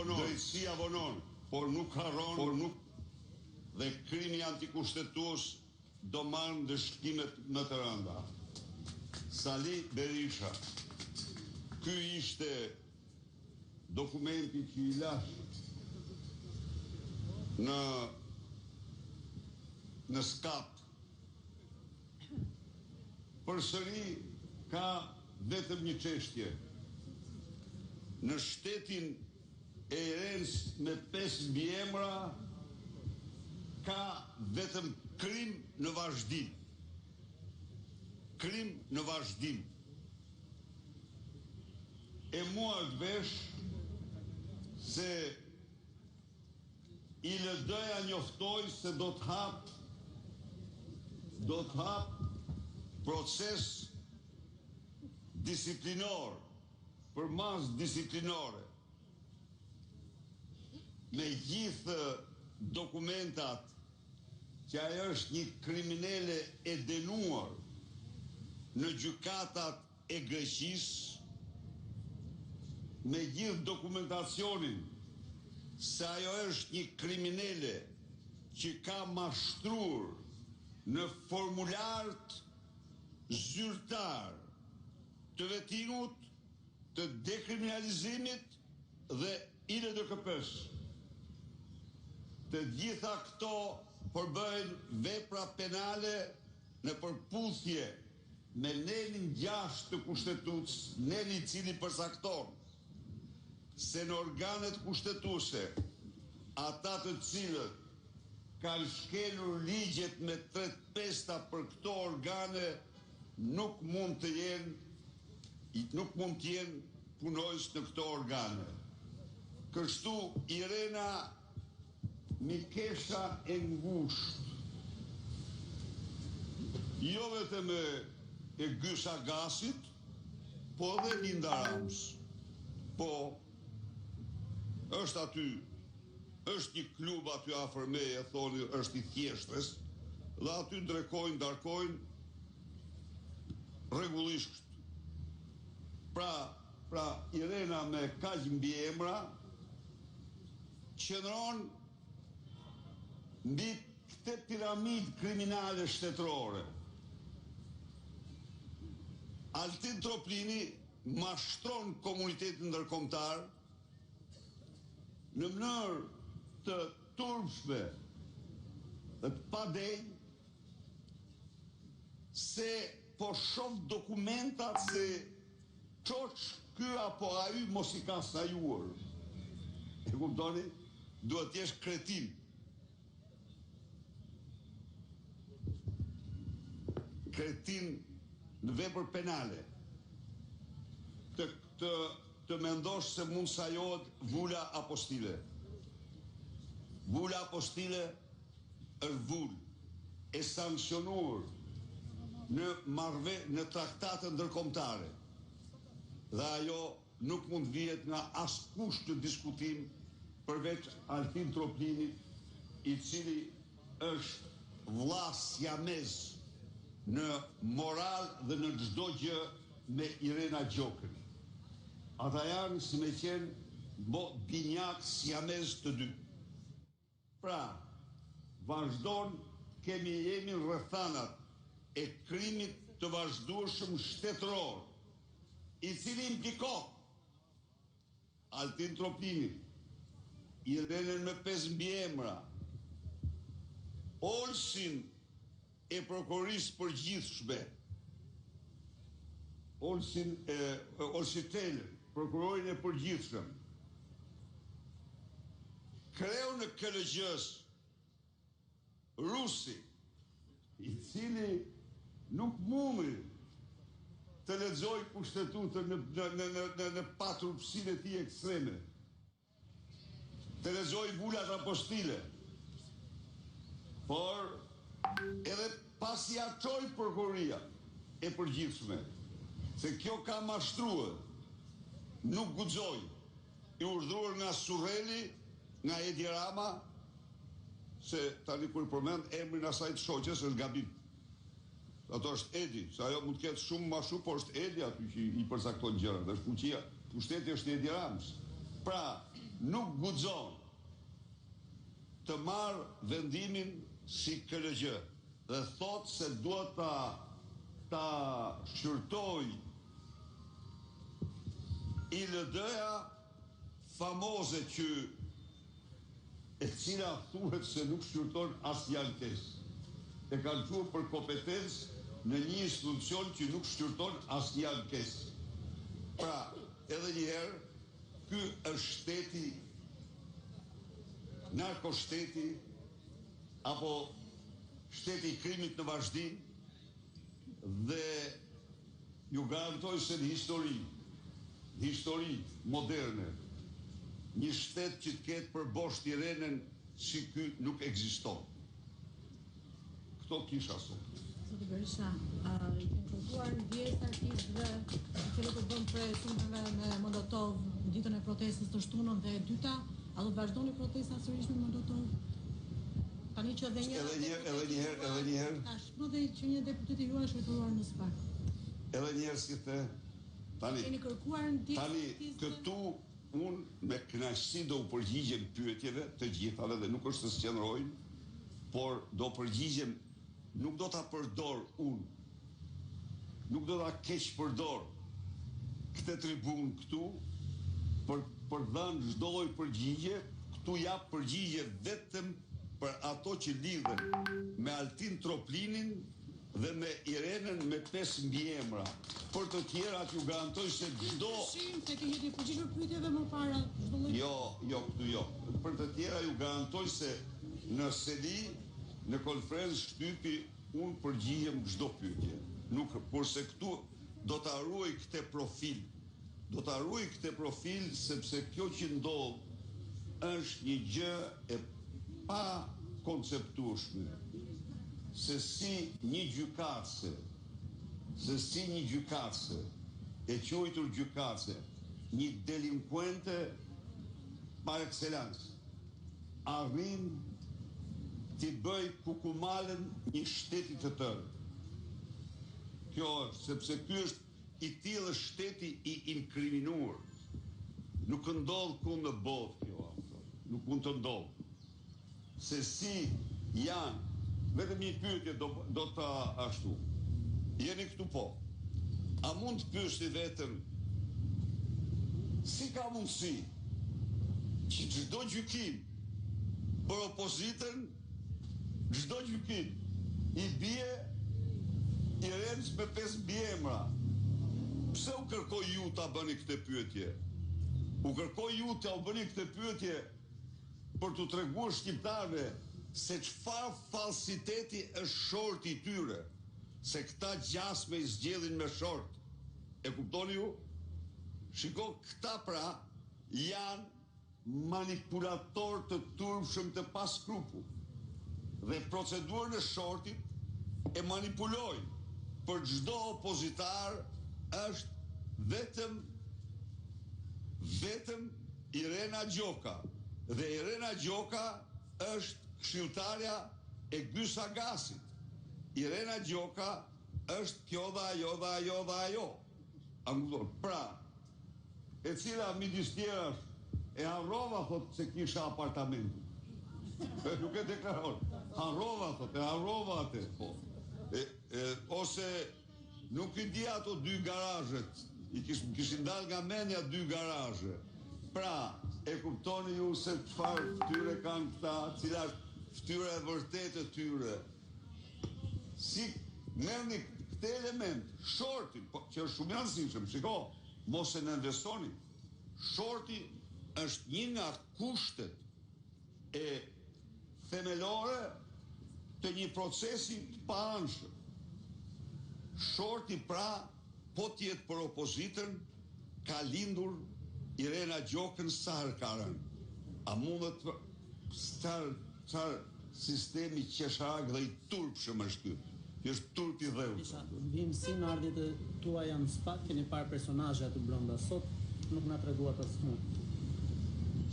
drejtësia vonon, por nuk harron, dhe krimi antikushtetues do marrë ndëshkimet më të rënda. Sali Berisha, ky ishte dokumenti që i lash në skap. Përsëri ka vetëm një çështje. Në shtetin e Erens me 5 mbiemra ka vetëm krim në vazhdim. Krim në vazhdim. E mua të vesh se ILD-ja njoftoi se do të hap proces disiplinor, për mas disiplinore, me gjithë dokumentat që ajo është një kriminele e denuar në gjykatat e Greqisë, me gjithë dokumentacionin se ajo është një kriminele që ka mashtruar në formulart zyrtar të vetingut, të dekriminalizimit dhe ILDKP-s. Të gjitha këto përbëjnë vepra penale në përputhje me nenin 6 të kushtetues, neni i cili përsakton se në organet kushtetuese ata të cilët kanë shkelur ligjet me 3/5 për këto organe nuk mund të jenë punojës në këto organe. Kështu Irena Mikesha e ngusht, jo vetëm e Gysa Gasit, po dhe Linda Rams. Po, është aty, është një klub aty afër meje, thoni është i thjeshtres, dhe aty ndrekojnë, darkojnë, rregullisht. Pra Irena me kaq mbiemra qëndron mbi këtë piramidë kriminale shtetërore. Altin Troplini mashtron komunitetin ndërkombëtar në mënyrë të turpshme dhe të padenj, se po shoh dokumentat se çoç ky apo ai mos i ka sajuar. E kuptoni? Duhet të jesh kretin. Kretin në vepër penale. Të mendosh se mund sajohet vula apostile. Vula apostile është vulë e sankcionuar në traktate ndërkombëtare. Dhe ajo nuk mund vihet nga askush në diskutim përveç Altin Troplinit, i cili është vlla siamez në moral dhe në çdo gjë me Irena Gjokën. Ata janë si me qenë binjak siamez të dy. Pra, vazhdon, jemi rrethanat e krimit të vazhdueshëm shtetëror, i cili implikon Altin Troplinin, Irenën me 5 mbiemra, Olsin e prokurorisë përgjithshme, Olsi Teller, prokurorin e përgjithshëm, kreu në KLG-s, Rusi, i cili nuk mundi të lexoj kushtetutën në paturpsinë e tij ekstreme, të lexoj vulat apostile, por edhe pasi ja çoi prokuroria e përgjithshme, se kjo ka mashtruar, nuk guxoi, i urdhëruar nga Surreli, nga Edi Rama, se tani kur përmend emrin asaj të shoqes është gabim. Ato është Edi, se ajo mund të ketë shumë më shumë, por është Edi aty që i përcakton gjërat, është fuqia, pushteti është Edi Rams. Pra, nuk guxon të marrë vendimin si KLG dhe thot se duhet ta shqyrtoj ILD-ja famoze që e cila thuhet se nuk shqyrton asnjë ankesë. E kanë thënë për kompetencë në një institucion që nuk shqyrton asnjë ankesë. Pra, edhe një herë, ky është shteti, narkoshteti, apo shteti i krimit në vazhdim, dhe ju garantoj se në histori moderne, një shtet që të ketë përbosh Tiranën si ky nuk ekziston. Këto kisha sot. Zotë Berisha, i kemë kërkuar ndjesë artistëve që të bën presimeve me Molotov në ditën e protestës të shtunën dhe e dyta, a do të vazhdoni protesta sërish me Molotov? Tani që edhe një herë. Tashmë dhe që një deputet i juaj është vetuar në SPAK. Edhe një herë si the, keni kërkuar ndjesë tani këtu unë me kënaqësi do u përgjigjem pyetjeve të gjithave dhe nuk është të sqendrojnë, por do përgjigjem, nuk do ta përdor unë, nuk do ta keq përdor këtë tribunë këtu për dhënë çdo lloj përgjigje. Këtu jap përgjigje vetëm për ato që lidhen me Altin Troplinin dhe me Irenën me 5 mbiemra. Për të tjerat ju garantoj se çdo se keni të përgjigjur pyetjeve më para. Jo, këtu jo. Për të tjera ju garantoj se në seli, në konferencë shtypi, unë përgjigjem çdo pyetje. Nuk, kurse këtu do ta ruaj këtë profil. Do ta ruaj këtë profil sepse kjo që ndodh është një gjë e pa konceptueshme. Se si një gjykatëse, e quajtur gjykatëse, një delinkuente par excellence, arrin t'i bëj kukumalen një shteti të tërë. Kjo është, sepse ky është i tillë shteti i inkriminuar. Nuk ndodh ku në botë kjo, nuk mund të ndodh. Se si janë, vetëm një pyetje do të ashtu. Jeni këtu po. A mund të pyesni vetëm si ka mundësi që çdo gjykim për opozitën, çdo gjykim i bie Irenës me 5 mbiemra. Pse u kërkoi ju ta bëni këtë pyetje? U kërkoi ju ta bëni këtë pyetje për t'u treguar shqiptarëve se çfarë falsiteti është shorti i tyre, se këta gjasme i zgjedhin me short. E kuptoni ju? Shiko, këta pra janë manipulator të turpshëm të pa skrupull. Dhe procedurën e shortit e manipulojnë. Për çdo opozitar është vetëm Irena Gjoka. Dhe Irena Gjoka është këshilltarja e Gys Agasit. Irena Gjoka është kjo dhe ajo. Pra, e cila midis tjerash e harrova, thot, se kisha apartamentin. Nuk e deklaron. Harrova, thot, e harrova atë. Ose nuk i di ato 2 garazhet. Kishin dalë nga mendja 2 garazhe. Pra, e kuptoni ju se çfarë fytyre kanë këta, cila fytyra e vërtetë e tyre. Si merrni këtë element, shortin, që është shumë i rëndësishëm, shiko, mos e nënvesoni. Shorti është një nga kushtet e themelore të një procesi të paanshëm. Shorti pra, po t'jetë për opozitën, ka lindur Irena Gjokën sa herë ka rënë. A mundet çfarë sistemi qesharak dhe i turpshëm është ky? Ky është turp i dhëut. Vim si në ardhjet e tuaja në SPAK, keni parë personazhe aty brenda. Sot nuk na treguat asnjë.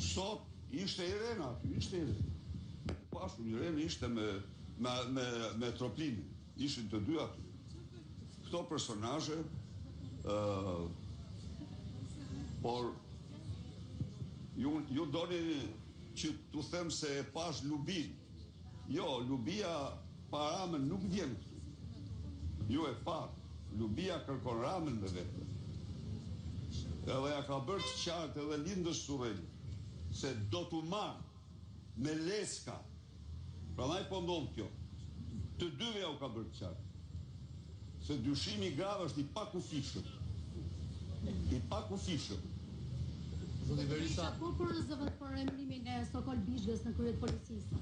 Sot ishte Irena aty, ishte Irena. Pashur Irena ishte me Troplinin. Ishin të dy aty. Këto personazhe por Ju doni që t'u them se e pash Lubin. Jo, Lubia pa Ramën nuk vjen këtu. Ju e pa, Lubia kërkon Ramën me vetë. Edhe ja ka bërë të qartë edhe Lindës Surreni se do t'u marrë me leska. Prandaj po ndodh kjo. Të dyve ja u ka bërë të qartë. Se dyshimi grav është i pakufishëm. I pakufishëm. Zoti Berisa, po për emërimin e Sokol Bishgës në krye të policisë.